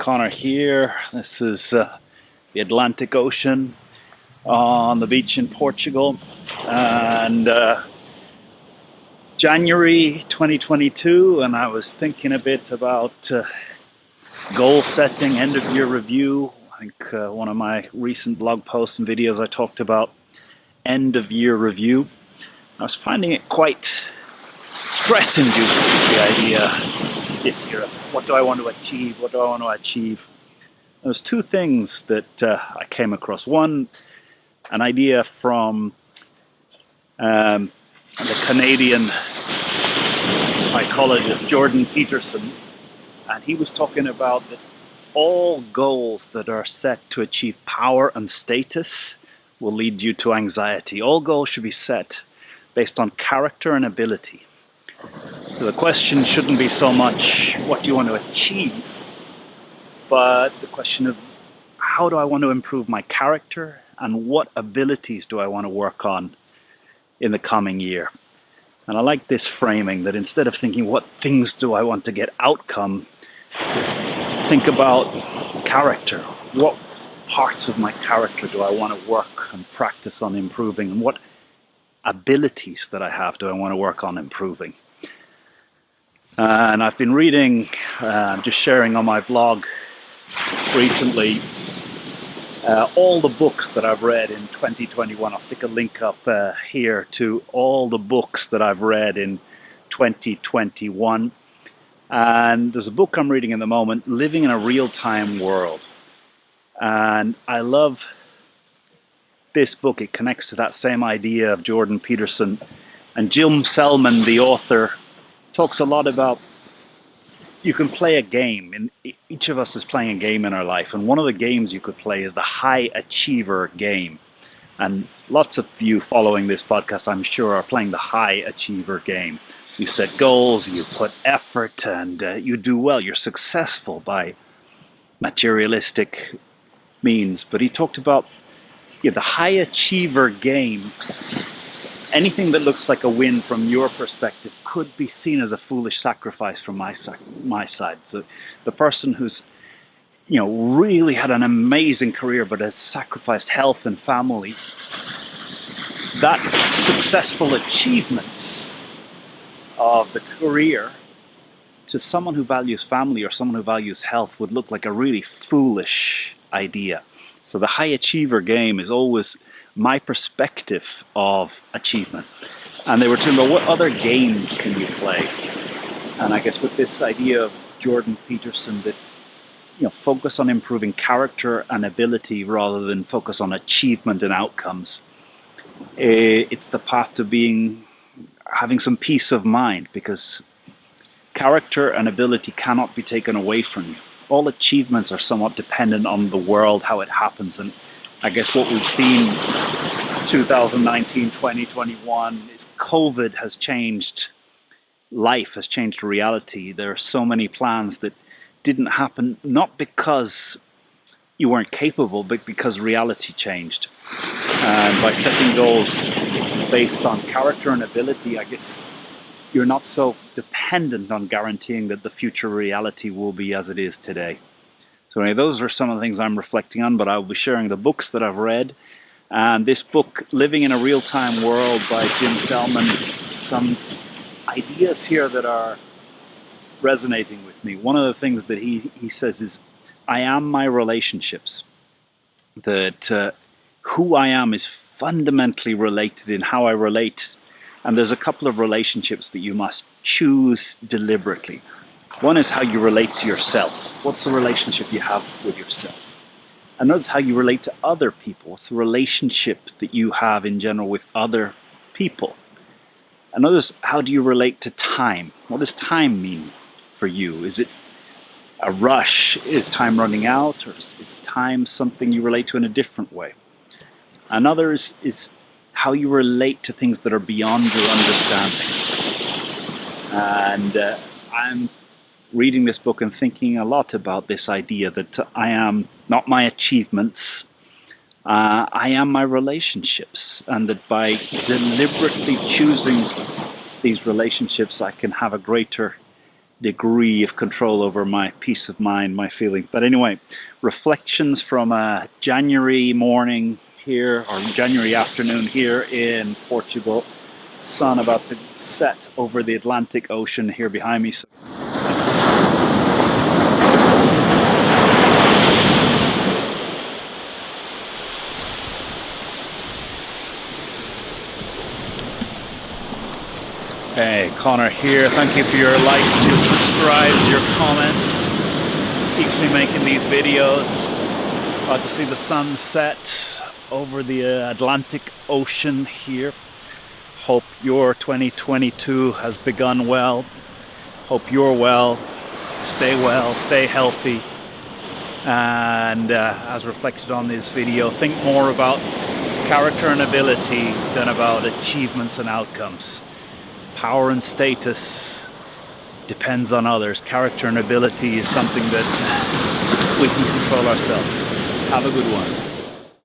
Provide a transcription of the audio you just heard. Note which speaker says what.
Speaker 1: Conor here. This is the Atlantic Ocean on the beach in Portugal, and January 2022, and I was thinking a bit about goal setting, end of year review. I think one of my recent blog posts and videos I talked about end of year review. I was finding it quite stress inducing, the idea this year of what do I want to achieve, what do I want to achieve. There's two things that I came across. One, an idea from the Canadian psychologist Jordan Peterson, and he was talking about that all goals that are set to achieve power and status will lead you to anxiety. All goals should be set based on character and ability. So the question shouldn't be so much what do you want to achieve, but the question of how do I want to improve my character and what abilities do I want to work on in the coming year. And I like this framing, that instead of thinking what things do I want to get outcome, think about character. What parts of my character do I want to work and practice on improving, and what abilities that I have do I want to work on improving. And I've been reading, just sharing on my blog recently, all the books that I've read in 2021. I'll stick a link up here to all the books that I've read in 2021. And there's a book I'm reading at the moment, Living in a Real-Time World. And I love this book. It connects to that same idea of Jordan Peterson. And Jim Selman, the author, talks a lot about you can play a game, and each of us is playing a game in our life, and one of the games you could play is the high achiever game. And lots of you following this podcast, I'm sure, are playing the high achiever game. You set goals, you put effort, and you do well. You're successful by materialistic means. But he talked about the high achiever game. Anything that looks like a win from your perspective could be seen as a foolish sacrifice from my side. So the person who's really had an amazing career but has sacrificed health and family, that successful achievement of the career to someone who values family or someone who values health would look like a really foolish idea. So the high achiever game is always my perspective of achievement. And they were talking about what other games can you play. And I guess with this idea of Jordan Peterson that focus on improving character and ability rather than focus on achievement and outcomes, it's the path to having some peace of mind, because character and ability cannot be taken away from you. All achievements are somewhat dependent on the world, how it happens. And I guess what we've seen 2019, 2021 is COVID has changed life, has changed reality. There are so many plans that didn't happen, not because you weren't capable, but because reality changed. And by setting goals based on character and ability, I guess you're not so dependent on guaranteeing that the future reality will be as it is today. So anyway, those are some of the things I'm reflecting on, but I'll be sharing the books that I've read. And this book, Living in a Real-Time World by Jim Selman, some ideas here that are resonating with me. One of the things that he says is, I am my relationships. That who I am is fundamentally related in how I relate. And there's a couple of relationships that you must choose deliberately. One is how you relate to yourself. What's the relationship you have with yourself? Another is how you relate to other people. What's the relationship that you have in general with other people? Another is how do you relate to time? What does time mean for you? Is it a rush? Is time running out? Or is time something you relate to in a different way? Another is how you relate to things that are beyond your understanding. And I'm reading this book and thinking a lot about this idea that I am not my achievements, I am my relationships, and that by deliberately choosing these relationships I can have a greater degree of control over my peace of mind, my feeling. But anyway, reflections from a January morning here, or January afternoon here in Portugal. Sun about to set over the Atlantic Ocean here behind me. Hey, Conor here. Thank you for your likes, your subscribes, your comments. Keeps me making these videos. About to see the sun set over the Atlantic Ocean here. Hope your 2022 has begun well. Hope you're well. Stay healthy. And as reflected on this video, think more about character and ability than about achievements and outcomes. Power and status depends on others. Character and ability is something that we can control ourselves. Have a good one.